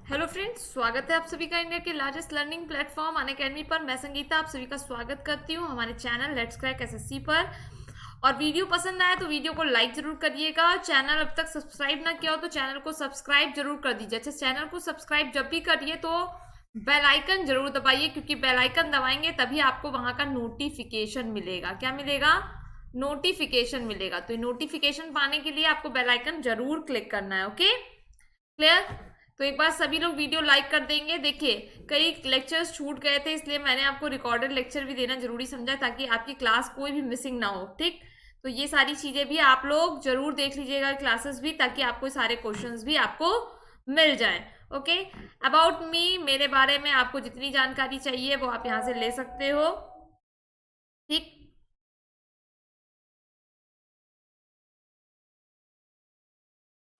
Hello friends, स्वागत है आप सभी का इंडिया के लार्जेस्ट लर्निंग प्लेटफॉर्म अनअकैडमी पर। मैं संगीता आप सभी का स्वागत करती हूँ हमारे चैनल लेट्स क्रैक एसएससी पर। और वीडियो पसंद आया तो वीडियो को लाइक जरूर करिएगा। चैनल अब तक सब्सक्राइब ना किया हो तो चैनल को सब्सक्राइब जरूर कर दीजिए। अच्छा, चैनल को सब्सक्राइब जब भी करिए तो बेल आइकन जरूर दबाइए, क्योंकि बेल आइकन दबाएंगे तभी आपको वहां का नोटिफिकेशन मिलेगा। क्या मिलेगा? नोटिफिकेशन मिलेगा। तो नोटिफिकेशन पाने के लिए आपको बेल आइकन जरूर क्लिक करना है। Okay, clear? तो एक बार सभी लोग वीडियो लाइक कर देंगे। देखिए, कई लेक्चर्स छूट गए थे, इसलिए मैंने आपको रिकॉर्डेड लेक्चर भी देना जरूरी समझा ताकि आपकी क्लास कोई भी मिसिंग ना हो। ठीक, तो ये सारी चीजें भी आप लोग जरूर देख लीजिएगा, क्लासेस भी, ताकि आपको सारे क्वेश्चंस भी आपको मिल जाए। ओके, अबाउट मी, मेरे बारे में आपको जितनी जानकारी चाहिए वो आप यहाँ से ले सकते हो। ठीक,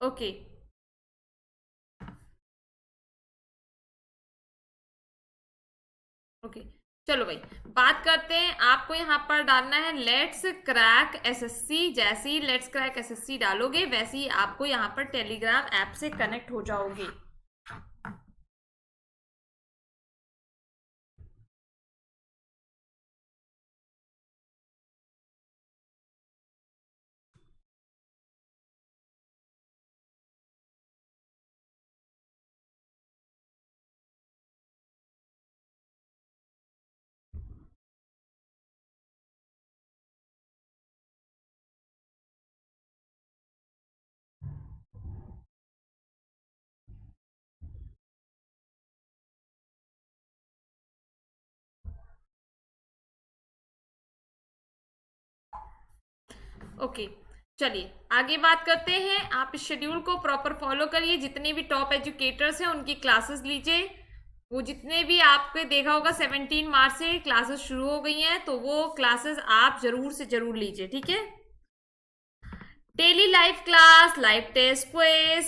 ओके, ओके। चलो भाई, बात करते हैं। आपको यहाँ पर डालना है लेट्स क्रैक एसएससी। जैसे ही लेट्स क्रैक एसएससी डालोगे वैसे ही आपको यहाँ पर टेलीग्राम ऐप से कनेक्ट हो जाओगे। ओके, चलिए आगे बात करते हैं। आप इस शेड्यूल को प्रॉपर फॉलो करिए। जितने भी टॉप एजुकेटर्स हैं उनकी क्लासेस लीजिए। वो जितने भी आपके देखा होगा 17 मार्च से क्लासेस शुरू हो गई हैं, तो वो क्लासेस आप जरूर से जरूर लीजिए। ठीक है, daily live class, live test, quiz,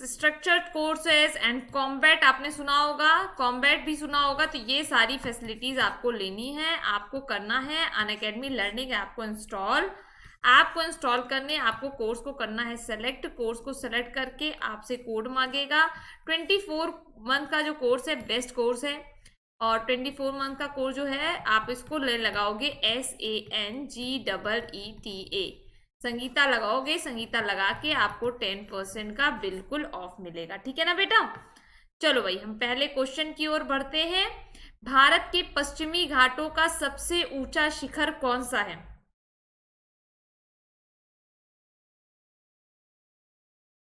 structured courses and combat आपने सुना होगा, कॉम्बैट भी सुना होगा। तो ये सारी फैसिलिटीज आपको लेनी है, आपको करना है। अनअकैडमी लर्निंग ऐप को इंस्टॉल, ऐप को इंस्टॉल करने आपको कोर्स को करना है सेलेक्ट। कोर्स को सेलेक्ट करके आपसे कोड मांगेगा। 24 मंथ का जो कोर्स है बेस्ट कोर्स है, और 24 मंथ का कोर्स जो है आप इसको ले लगाओगे SANGEETA, संगीता लगाओगे। संगीता लगा के आपको 10% का बिल्कुल ऑफ मिलेगा। ठीक है ना बेटा? चलो भाई, हम पहले क्वेश्चन की ओर बढ़ते हैं। भारत के पश्चिमी घाटों का सबसे ऊंचा शिखर कौन सा है?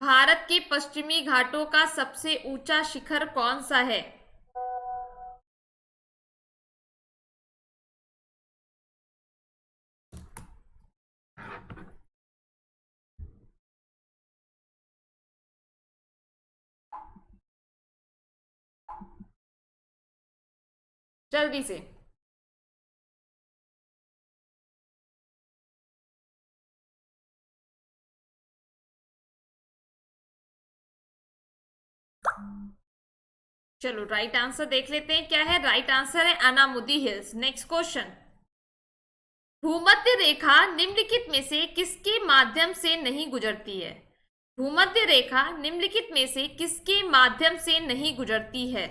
भारत के पश्चिमी घाटों का सबसे ऊंचा शिखर कौन सा है? जल्दी से। चलो राइट आंसर देख लेते हैं क्या है। राइट आंसर है अनामुदी हिल्स। Next question. भूमध्य रेखा निम्नलिखित में से किसके माध्यम से नहीं गुजरती है? भूमध्य रेखा निम्नलिखित में से किसके माध्यम से नहीं गुजरती है?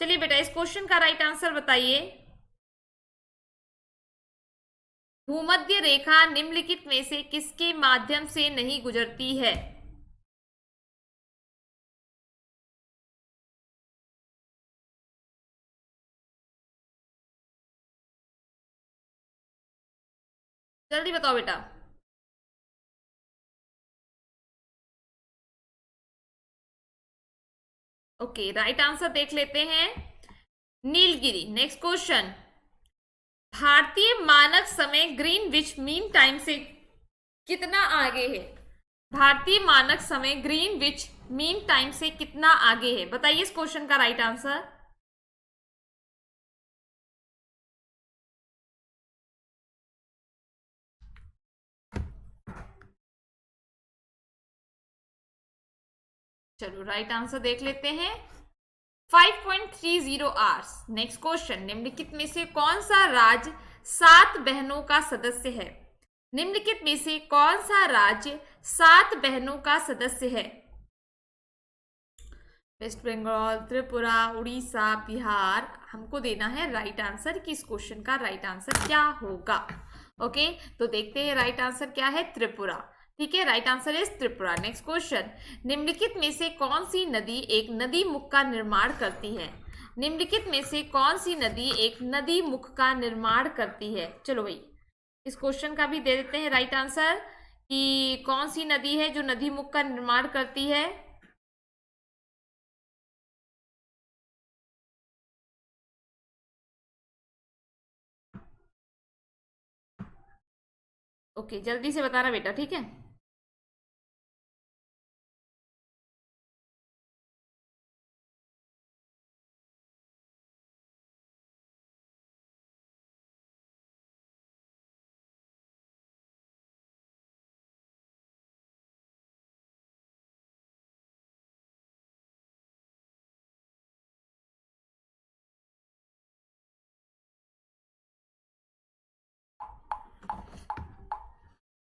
चलिए बेटा, इस क्वेश्चन का राइट आंसर बताइए। भूमध्य रेखा निम्नलिखित में से किसके माध्यम से नहीं गुजरती है? जल्दी बताओ बेटा। ओके, राइट आंसर देख लेते हैं, नीलगिरी। Next question. भारतीय मानक समय ग्रीनविच मीन टाइम से कितना आगे है? भारतीय मानक समय ग्रीनविच मीन टाइम से कितना आगे है? बताइए इस क्वेश्चन का राइट आंसर। चलो राइट आंसर देख लेते हैं, 5.30 आवर्स। Next question. निम्नलिखित में से कौन सा राज्य 7 बहनों का सदस्य है? निम्नलिखित में से कौन सा राज्य 7 बहनों का सदस्य है? वेस्ट बंगाल, त्रिपुरा, उड़ीसा, बिहार। हमको देना है राइट आंसर कि इस क्वेश्चन का राइट आंसर क्या होगा। ओके, तो देखते हैं राइट आंसर क्या है, त्रिपुरा। ठीक है, right answer is Tripura. Next question, निम्नलिखित में से कौन सी नदी एक नदी मुख का निर्माण करती है? निम्नलिखित में से कौन सी नदी एक नदी मुख का निर्माण करती है? चलो भाई, इस क्वेश्चन का भी दे देते हैं राइट आंसर कि कौन सी नदी है जो नदी मुख का निर्माण करती है। ओके, जल्दी से बताना बेटा, ठीक है।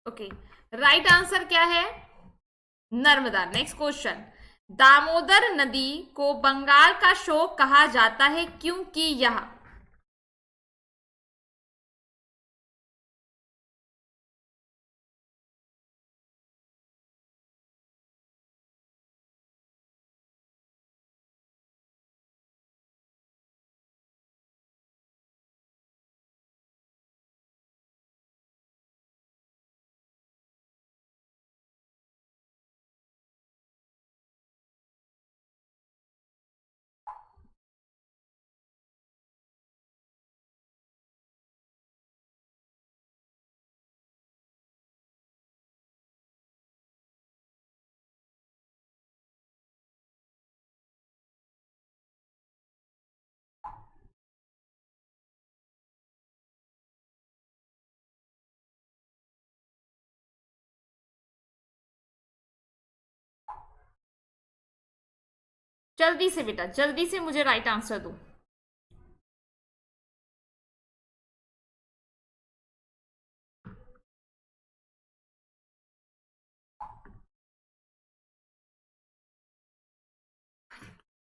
ओके, राइट आंसर क्या है, नर्मदा। नेक्स्ट क्वेश्चन, दामोदर नदी को बंगाल का शोक कहा जाता है क्योंकि यह। जल्दी से बेटा, जल्दी से मुझे राइट आंसर दो।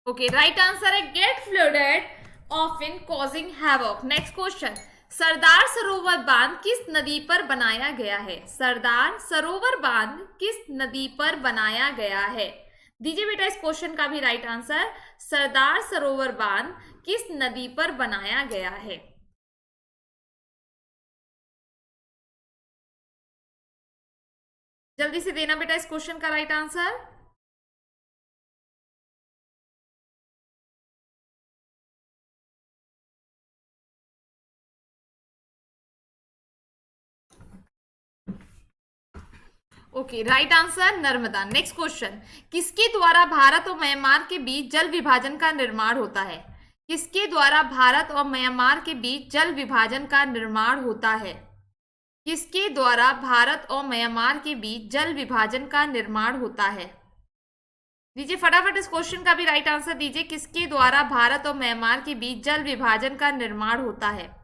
ओके, राइट आंसर है gate flooded often causing havoc. Next question, Sardar Sarovar बांध किस नदी पर बनाया गया है? सरदार सरोवर बांध किस नदी पर बनाया गया है? दीजिए बेटा इस क्वेश्चन का भी राइट आंसर, सरदार सरोवर बांध किस नदी पर बनाया गया है? जल्दी से देना बेटा इस क्वेश्चन का right answer. Okay, right answer Narmada. Next question, किसके द्वारा भारत और म्यांमार के बीच जल विभाजन का निर्माण होता है? किसके द्वारा भारत और म्यांमार के बीच जल विभाजन का निर्माण होता है? किसके द्वारा भारत और म्यांमार के बीच जल विभाजन का निर्माण होता है? दीजिए फटाफट इस क्वेश्चन का भी राइट आंसर दीजिए, किसके द्वारा भारत और म्यांमार के बीच जल विभाजन का निर्माण होता है?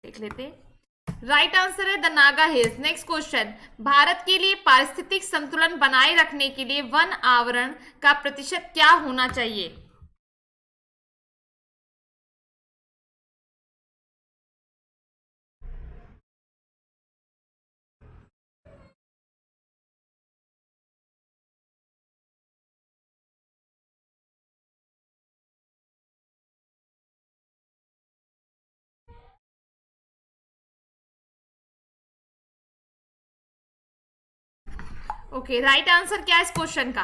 देख लेते हैं, राइट आंसर है the Naga hills. Next question, Bharat के लिए पारिस्थितिक संतुलन बनाए रखने के लिए वन आवरण का प्रतिशत क्या होना चाहिए? ओके, राइट आंसर क्या है इस क्वेश्चन का,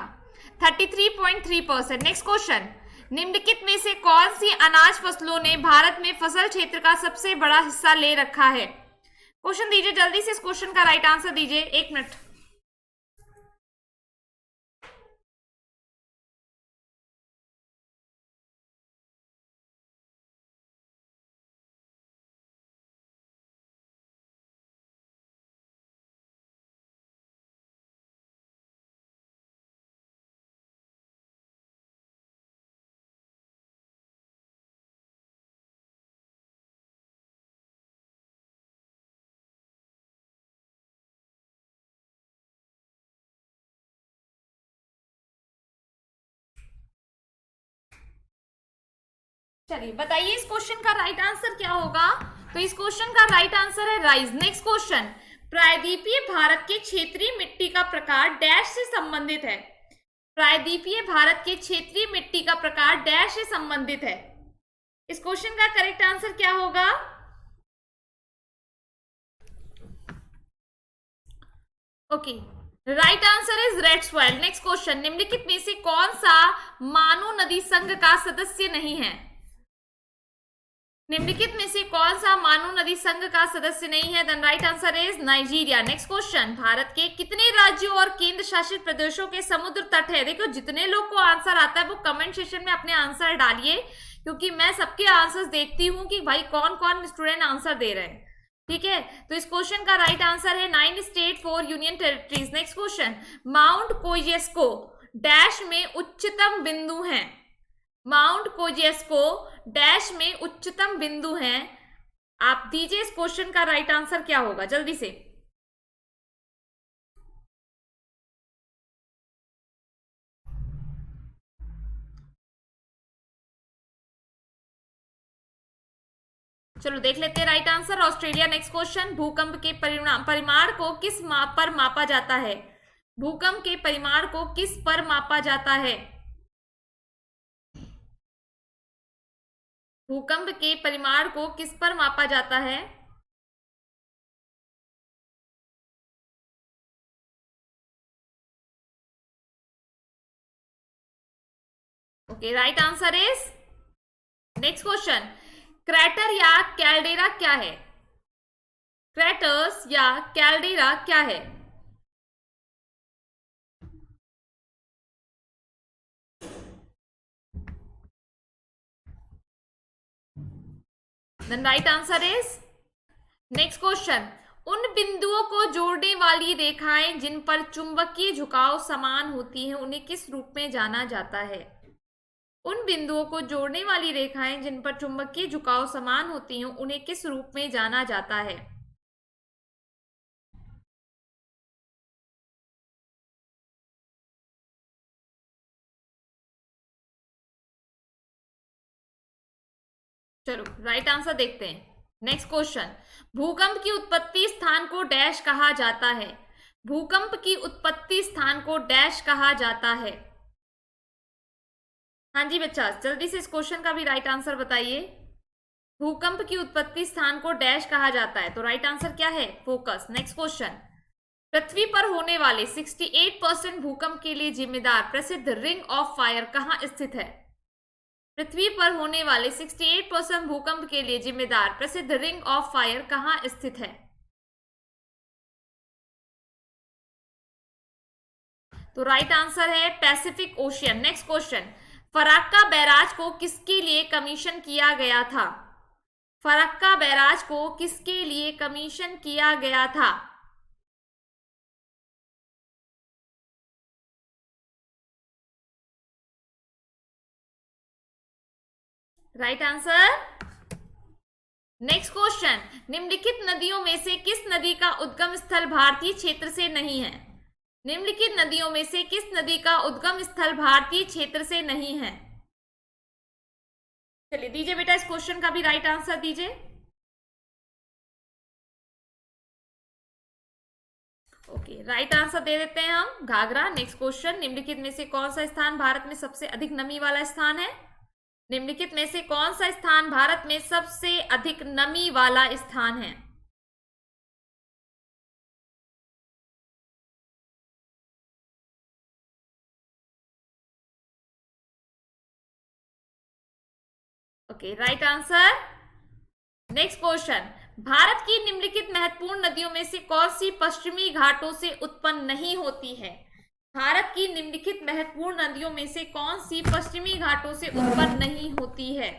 33.3%। नेक्स्ट क्वेश्चन, निम्नलिखित में से कौन सी अनाज फसलों ने भारत में फसल क्षेत्र का सबसे बड़ा हिस्सा ले रखा है? क्वेश्चन दीजिए जल्दी से, इस क्वेश्चन का राइट आंसर दीजिए, 1 मिनट। चलिए बताइए इस क्वेश्चन का राइट आंसर क्या होगा। तो इस क्वेश्चन का राइट आंसर है राइज। नेक्स्ट क्वेश्चन, प्रायद्वीपीय भारत के क्षेत्रीय मिट्टी का प्रकार डैश से संबंधित है। प्रायद्वीपीय भारत के क्षेत्रीय मिट्टी का प्रकार डैश से संबंधित है। इस क्वेश्चन का करेक्ट आंसर क्या होगा। Okay, right answer is red soil. Next question, निम्नलिखित में से कौन सा मानो नदी संघ का सदस्य नहीं है। निम्नलिखित में से कौन सा मानो नदी संघ का सदस्य नहीं है। Then right answer is Nigeria. Next question, Bharat के कितने राज्यों और केंद्र शासित प्रदेशों के समुद्र तट है। देखो जितने लोग को आंसर आता है वो कमेंट सेक्शन में अपने आंसर डालिए, क्योंकि मैं सबके आंसर्स देखती हूँ कि भाई कौन कौन स्टूडेंट आंसर दे रहे हैं। ठीक है, तो इस क्वेश्चन का राइट आंसर है 9 state 4 union territories. Next question, Mount Kosciuszko dash में उच्चतम बिंदु है। माउंट कोजेस्को डैश में उच्चतम बिंदु है। आप दीजिए इस क्वेश्चन का राइट आंसर क्या होगा जल्दी से। चलो देख लेते हैं right answer, Australia. Next question, भूकंप के परिमाण को किस पर मापा जाता है। भूकंप के परिमाण को किस पर मापा जाता है। भूकंप के परिमाण को किस पर मापा जाता है। Okay, right answer is next question, crater या कैल्डेरा क्या है। क्रैटर्स या कैल्डेरा क्या है। Then right answer is next question, उन बिंदुओं को जोड़ने वाली रेखाएं जिन पर चुंबकीय झुकाव समान होती हैं उन्हें किस रूप में जाना जाता है। उन बिंदुओं को जोड़ने वाली रेखाएं जिन पर चुंबकीय झुकाव समान होती हैं उन्हें किस रूप में जाना जाता है। चलो राइट आंसर देखते हैं। नेक्स्ट क्वेश्चन, भूकंप की उत्पत्ति स्थान को डैश कहा जाता है। भूकंप की उत्पत्ति स्थान को डैश कहा जाता है। हाँ जी बच्चा, जल्दी से इस क्वेश्चन का भी राइट आंसर बताइए। भूकंप की उत्पत्ति स्थान को डैश कहा जाता है, तो राइट आंसर क्या है, फोकस। नेक्स्ट क्वेश्चन, पृथ्वी पर होने वाले 68% भूकंप के लिए जिम्मेदार प्रसिद्ध रिंग ऑफ फायर कहाँ स्थित है। पृथ्वी पर होने वाले 68% भूकंप के लिए जिम्मेदार प्रसिद्ध रिंग ऑफ फायर कहाँ स्थित है। तो राइट आंसर है Pacific Ocean. Next question, Farakka barrage को किसके लिए कमीशन किया गया था। फराक्का बैराज को किसके लिए कमीशन किया गया था। Right answer. नेक्स्ट क्वेश्चन, निम्नलिखित नदियों में से किस नदी का उद्गम स्थल भारतीय क्षेत्र से नहीं है। निम्नलिखित नदियों में से किस नदी का उद्गम स्थल भारतीय क्षेत्र से नहीं है। चलिए दीजिए बेटा इस क्वेश्चन का भी राइट आंसर दीजिए। ओके, राइट आंसर दे देते हैं हम, घाघरा। नेक्स्ट क्वेश्चन, निम्नलिखित में से कौन सा स्थान भारत में सबसे अधिक नमी वाला स्थान है। निम्नलिखित में से कौन सा स्थान भारत में सबसे अधिक नमी वाला स्थान है। Okay, right answer. Next question, Bharat की निम्नलिखित महत्वपूर्ण नदियों में से कौन सी पश्चिमी घाटों से उत्पन्न नहीं होती है। भारत की निम्नलिखित महत्वपूर्ण नदियों में से कौन सी पश्चिमी घाटों से उत्पन्न नहीं होती है।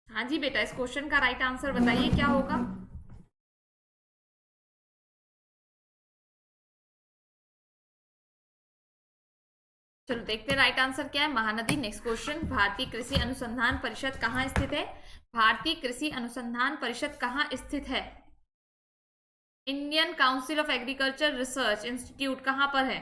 हाँ जी बेटा, इस क्वेश्चन का राइट आंसर बताइए क्या होगा। चलो देखते हैं राइट आंसर क्या है, महानदी। नेक्स्ट क्वेश्चन, भारतीय कृषि अनुसंधान परिषद कहाँ स्थित है। भारतीय कृषि अनुसंधान परिषद कहाँ स्थित है। Indian council of agriculture research institute कहां पर है?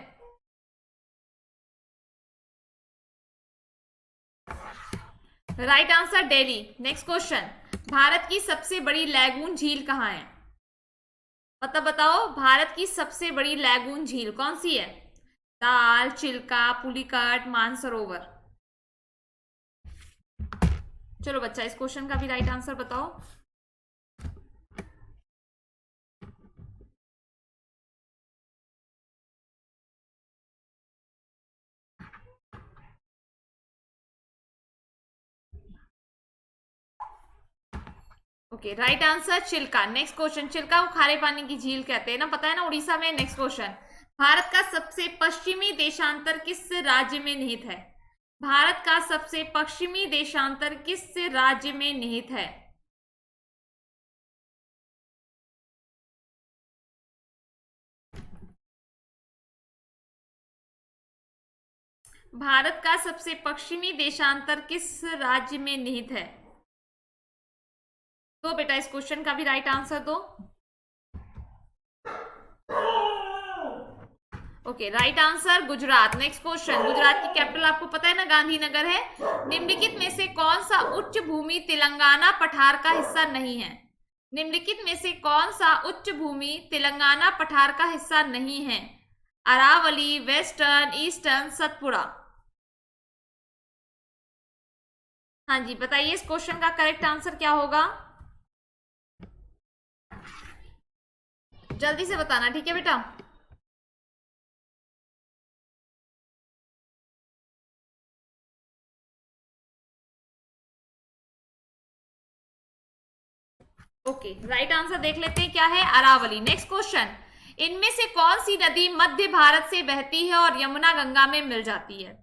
Right answer Delhi. Next question, Bharat की सबसे बड़ी लैगून झील कहाँ है? मतलब बताओ, भारत की सबसे बड़ी लैगून झील कौन सी है? दाल, चिल्का, पुलिकाट, मानसरोवर। चलो बच्चा, इस क्वेश्चन का भी राइट आंसर बताओ। Okay, right answer Chilka. Next question, Chilka को खारे पानी की झील कहते हैं ना, पता है ना, उड़ीसा में। नेक्स्ट क्वेश्चन, भारत का सबसे पश्चिमी देशांतर किस राज्य में निहित है? भारत का सबसे पश्चिमी देशांतर किस राज्य में निहित है? भारत का सबसे पश्चिमी देशांतर किस राज्य में निहित है? तो बेटा इस क्वेश्चन का भी राइट आंसर दो। Okay, right answer Gujarat. Next question, Gujarat की कैपिटल आपको पता है ना, गांधीनगर है। निम्नलिखित में से कौन सा उच्च भूमि तेलंगाना पठार का हिस्सा नहीं है? निम्नलिखित में से कौन सा उच्च भूमि तेलंगाना पठार का हिस्सा नहीं है? Aravalli, western, eastern, Satpura. हाँ जी, बताइए इस क्वेश्चन का करेक्ट आंसर क्या होगा? जल्दी से बताना, ठीक है बेटा। ओके, राइट आंसर देख लेते हैं क्या है, अरावली। नेक्स्ट क्वेश्चन, इनमें से कौन सी नदी मध्य भारत से बहती है और यमुना गंगा में मिल जाती है?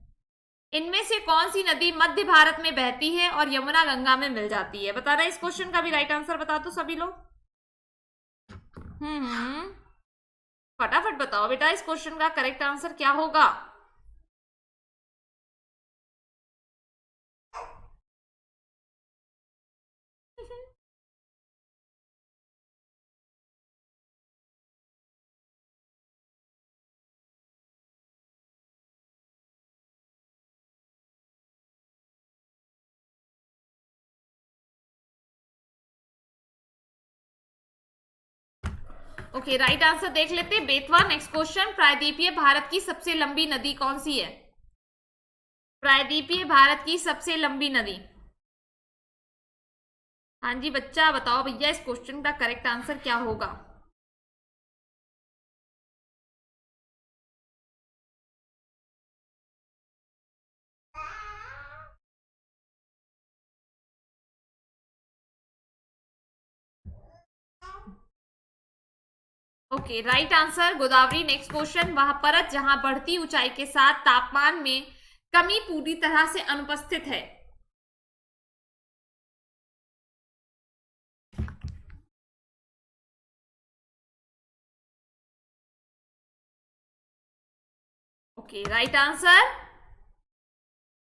इनमें से कौन सी नदी मध्य भारत में बहती है और यमुना गंगा में मिल जाती है? बता रहे, इस क्वेश्चन का भी राइट आंसर बता दो सभी लोग। हम्म, फटाफट बताओ बेटा, इस क्वेश्चन का करेक्ट आंसर क्या होगा? ओके, राइट आंसर देख लेते हैं, बेतवा। नेक्स्ट क्वेश्चन, प्रायद्वीपीय भारत की सबसे लंबी नदी कौन सी है? प्रायद्वीपीय भारत की सबसे लंबी नदी। हाँ जी बच्चा, बताओ भैया, इस क्वेश्चन का करेक्ट आंसर क्या होगा? Okay, right answer Godavari. Next question, वह परत जहां बढ़ती ऊंचाई के साथ तापमान में कमी पूरी तरह से अनुपस्थित है। Okay, right answer.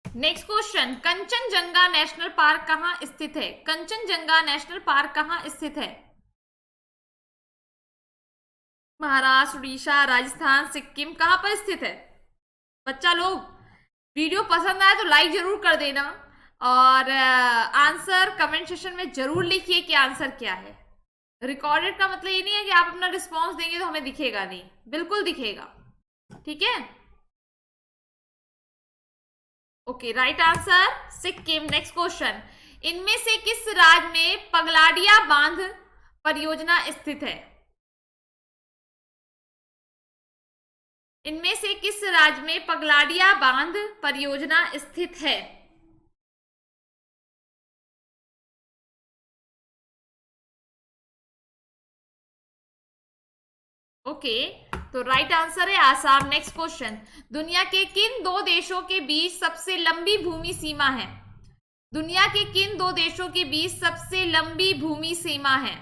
Next question, Kanchenjunga national park कहां स्थित है? कंचनजंगा नेशनल पार्क कहां स्थित है? महाराष्ट्र, उड़ीसा, राजस्थान, सिक्किम, कहां पर स्थित है? बच्चा लोग, वीडियो पसंद आए तो लाइक जरूर कर देना, और आंसर कमेंट सेक्शन में जरूर लिखिए कि आंसर क्या है। रिकॉर्डेड का मतलब ये नहीं है कि आप अपना रिस्पॉन्स देंगे तो हमें दिखेगा नहीं, बिल्कुल दिखेगा, ठीक है। Okay, right answer Sikkim. Next question, इनमें से किस राज्य में पगलाडिया बांध परियोजना स्थित है? इनमें से किस राज्य में पगलाडिया बांध परियोजना स्थित है? ओके, तो राइट आंसर है आसाम। नेक्स्ट क्वेश्चन, दुनिया के किन दो देशों के बीच सबसे लंबी भूमि सीमा है? दुनिया के किन दो देशों के बीच सबसे लंबी भूमि सीमा है?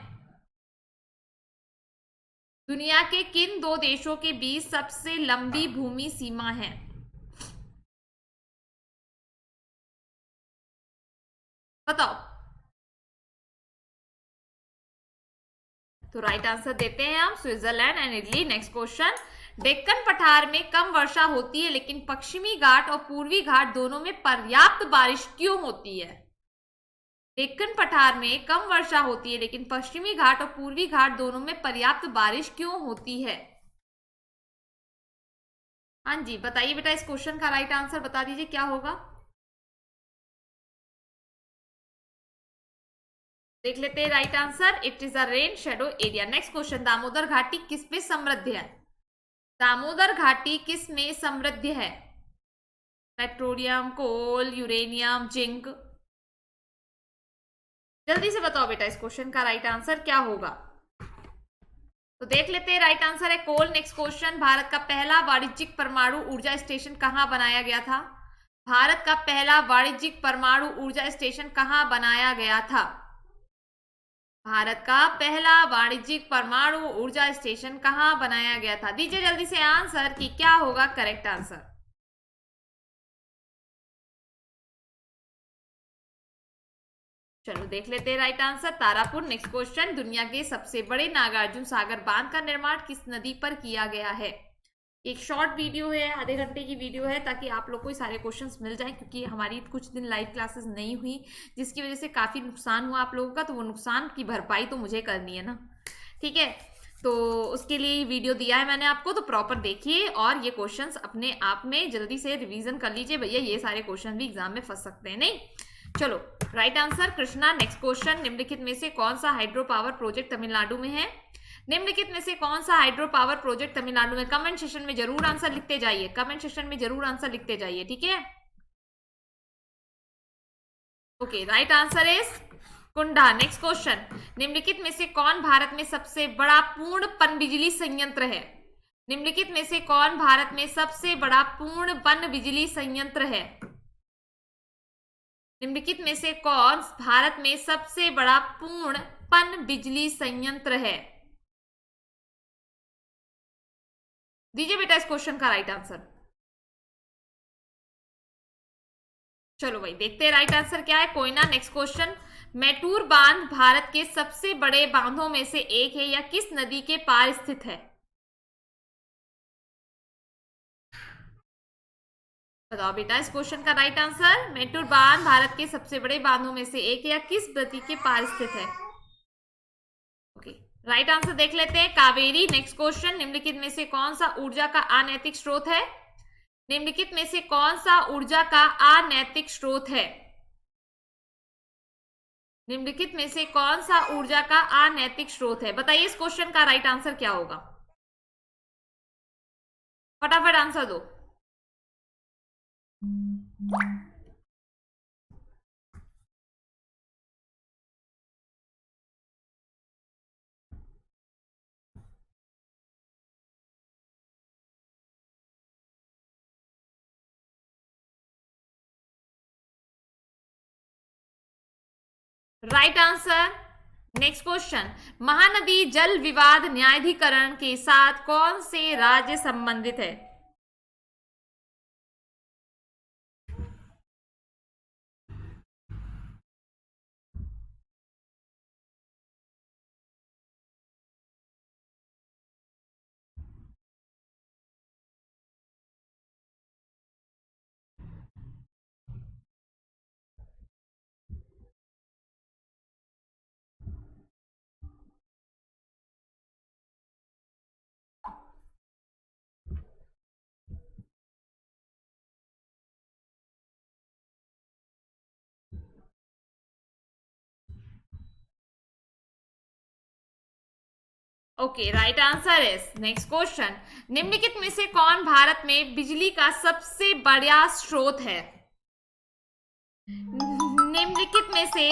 दुनिया के किन दो देशों के बीच सबसे लंबी भूमि सीमा है? बताओ। तो राइट आंसर देते हैं हम Switzerland and Italy. Next question, Deccan पठार में कम वर्षा होती है लेकिन पश्चिमी घाट और पूर्वी घाट दोनों में पर्याप्त बारिश क्यों होती है? डेक्कन पठार में कम वर्षा होती है लेकिन पश्चिमी घाट और पूर्वी घाट दोनों में पर्याप्त बारिश क्यों होती है? हाँ जी बताइए बेटा, इस क्वेश्चन का राइट आंसर बता दीजिए क्या होगा। देख लेते हैं right answer, it is a rain shadow area. Next question, Damodar घाटी किस में समृद्ध है? दामोदर घाटी किस में समृद्ध है? पेट्रोलियम, कोल, यूरेनियम, जिंक? जल्दी से बताओ बेटा इस क्वेश्चन का राइट आंसर क्या होगा। तो देख लेते हैं, राइट आंसर है कोल। नेक्स्ट क्वेश्चन, भारत का पहला वाणिज्यिक परमाणु ऊर्जा स्टेशन कहां बनाया गया था? भारत का पहला वाणिज्यिक परमाणु ऊर्जा स्टेशन कहां बनाया गया था? भारत का पहला वाणिज्यिक परमाणु ऊर्जा स्टेशन कहां बनाया गया था? दीजिए जल्दी से आंसर कि क्या होगा करेक्ट आंसर। चलो देख लेते हैं right answer, Tarapur. Next question, दुनिया के सबसे बड़े नागार्जुन सागर बांध का निर्माण किस नदी पर किया गया है? एक शॉर्ट वीडियो है, आधे घंटे की वीडियो है, ताकि आप लोग को सारे क्वेश्चंस मिल जाएं, क्योंकि हमारी कुछ दिन लाइव क्लासेस नहीं हुई जिसकी वजह से काफ़ी नुकसान हुआ आप लोगों का, तो वो नुकसान की भरपाई तो मुझे करनी है ना, ठीक है। तो उसके लिए वीडियो दिया है मैंने आपको, तो प्रॉपर देखिए और ये क्वेश्चंस अपने आप में जल्दी से रिवीजन कर लीजिए भैया, ये सारे क्वेश्चन भी एग्जाम में फंस सकते हैं नहीं। चलो right answer Krishna. Next question, निम्नलिखित में से कौन सा हाइड्रो पावर प्रोजेक्ट तमिलनाडु में है? निम्नलिखित में से कौन सा हाइड्रो पावर प्रोजेक्ट तमिलनाडु में? कमेंट सेशन में जरूर आंसर लिखते जाइए, कमेंट सेशन में जरूर आंसर लिखते जाइए, ठीक है। Okay right answer is Kunda. Next question, निम्नलिखित में से कौन भारत में सबसे बड़ा पूर्ण पनबिजली संयंत्र है? निम्नलिखित में से कौन भारत में सबसे बड़ा पूर्ण पन बिजली संयंत्र है? निम्नलिखित में से कौन भारत में सबसे बड़ा पूर्ण पन बिजली संयंत्र है? दीजिए बेटा इस क्वेश्चन का राइट आंसर। चलो भाई देखते हैं राइट आंसर क्या है, कोयना। नेक्स्ट क्वेश्चन, मैटूर बांध भारत के सबसे बड़े बांधों में से एक है, या किस नदी के पार स्थित है? बताओ बेटा इस क्वेश्चन का राइट आंसर। मैटूर बांध भारत के सबसे बड़े बांधों में से एक है, या किस नदी के पार स्थित है? ओके राइट आंसर देख लेते हैं, कावेरी। नेक्स्ट क्वेश्चन, निम्नलिखित में से कौन सा ऊर्जा का अनैतिक स्रोत है? निम्नलिखित में से कौन सा ऊर्जा का अनैतिक स्रोत है? निम्नलिखित में से कौन सा ऊर्जा का अनैतिक स्रोत है? बताइए इस क्वेश्चन का राइट आंसर क्या होगा, फटाफट आंसर दो। Right answer. Next question, Mahanadi जल विवाद न्यायाधिकरण के साथ कौन से राज्य संबंधित है? Okay right answer is, next question, निम्नलिखित में से कौन भारत में बिजली का सबसे बड़ा स्रोत है? निम्नलिखित में से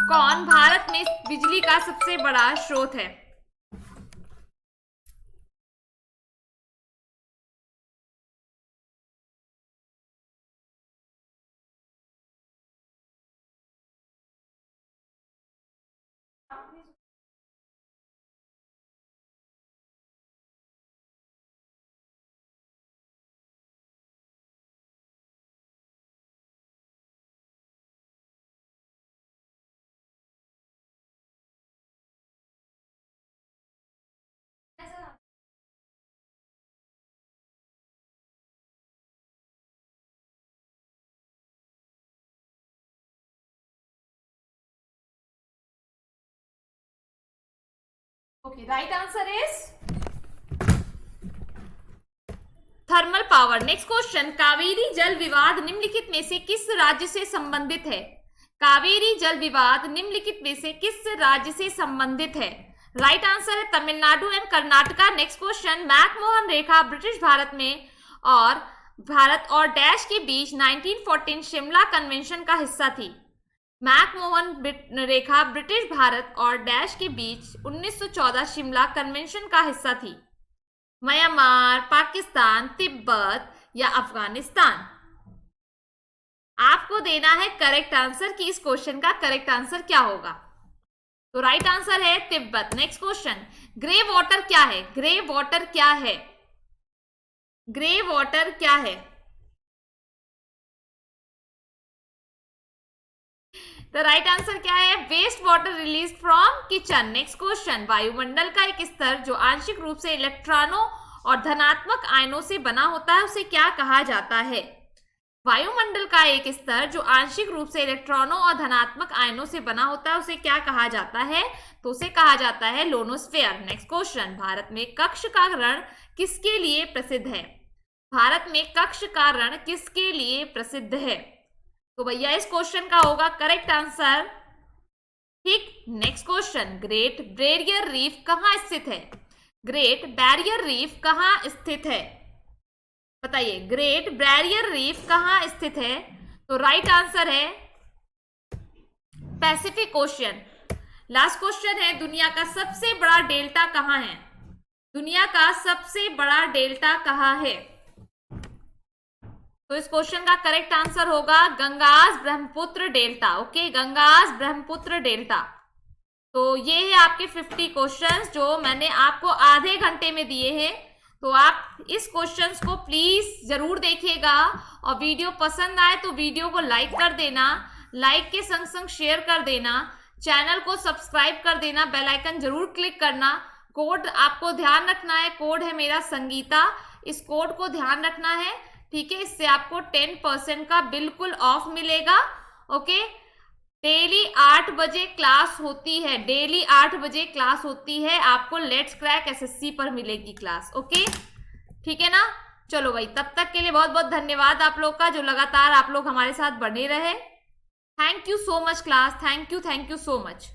कौन भारत में बिजली का सबसे बड़ा स्रोत है? Okay, right answer is thermal power. Next question, Kaveri जल विवाद निम्नलिखित में से किस राज्य से संबंधित है? कावेरी जल विवाद निम्नलिखित में से किस राज्य से संबंधित है? राइट आंसर है Tamil Nadu and Karnataka. Next question, McMahon Rekha British Bharat और डैश के बीच 1914 शिमला कन्वेंशन का हिस्सा थी। मैकमोहन रेखा ब्रिटिश भारत और डैश के बीच 1914 शिमला कन्वेंशन का हिस्सा थी। म्यांमार, पाकिस्तान, तिब्बत या अफगानिस्तान? आपको देना है करेक्ट आंसर कि इस क्वेश्चन का करेक्ट आंसर क्या होगा। तो राइट आंसर है Tibet. Next question, grey water क्या है? ग्रे वाटर क्या है? ग्रे वाटर क्या है? तो राइट आंसर क्या है? Waste water release from kitchen. Next question, वायुमंडल का एक स्तर जो आंशिक रूप से इलेक्ट्रॉनों और धनात्मक आयनों से बना होता है उसे क्या कहा जाता है? वायुमंडल का एक स्तर जो आंशिक रूप से इलेक्ट्रॉनों और धनात्मक आयनों से बना होता है उसे क्या कहा जाता है? तो उसे कहा जाता है लोनोस्फेयर। नेक्स्ट क्वेश्चन, भारत में कक्ष का रण किसके लिए प्रसिद्ध है? भारत में कक्ष का रण किसके लिए प्रसिद्ध है? तो भैया इस क्वेश्चन का होगा करेक्ट आंसर, ठीक। Next question, great barrier reef कहाँ स्थित है? ग्रेट बैरियर रीफ कहाँ स्थित है? बताइए, ग्रेट बैरियर रीफ कहाँ स्थित है? तो राइट आंसर है पैसिफिक ओशियन। लास्ट क्वेश्चन है, दुनिया का सबसे बड़ा डेल्टा कहाँ है? दुनिया का सबसे बड़ा डेल्टा कहाँ है? तो इस क्वेश्चन का करेक्ट आंसर होगा Ganges Brahmaputra delta. Okay, Ganges Brahmaputra delta. तो ये है आपके 50 क्वेश्चंस जो मैंने आपको आधे घंटे में दिए हैं। तो आप इस क्वेश्चंस को प्लीज जरूर देखिएगा और वीडियो पसंद आए तो वीडियो को लाइक कर देना, लाइक के संग संग शेयर कर देना, चैनल को सब्सक्राइब कर देना, बेल आइकन जरूर क्लिक करना। कोड आपको ध्यान रखना है, कोड है मेरा संगीता, इस कोड को ध्यान रखना है, ठीक है। इससे आपको 10% का बिल्कुल ऑफ मिलेगा। ओके, डेली 8 बजे क्लास होती है, डेली 8 बजे क्लास होती है, आपको लेट्स क्रैक एसएससी पर मिलेगी क्लास। ओके, ठीक है ना। चलो भाई, तब तक के लिए बहुत बहुत धन्यवाद आप लोग का, जो लगातार आप लोग हमारे साथ बने रहे। Thank you so much class, thank you so much.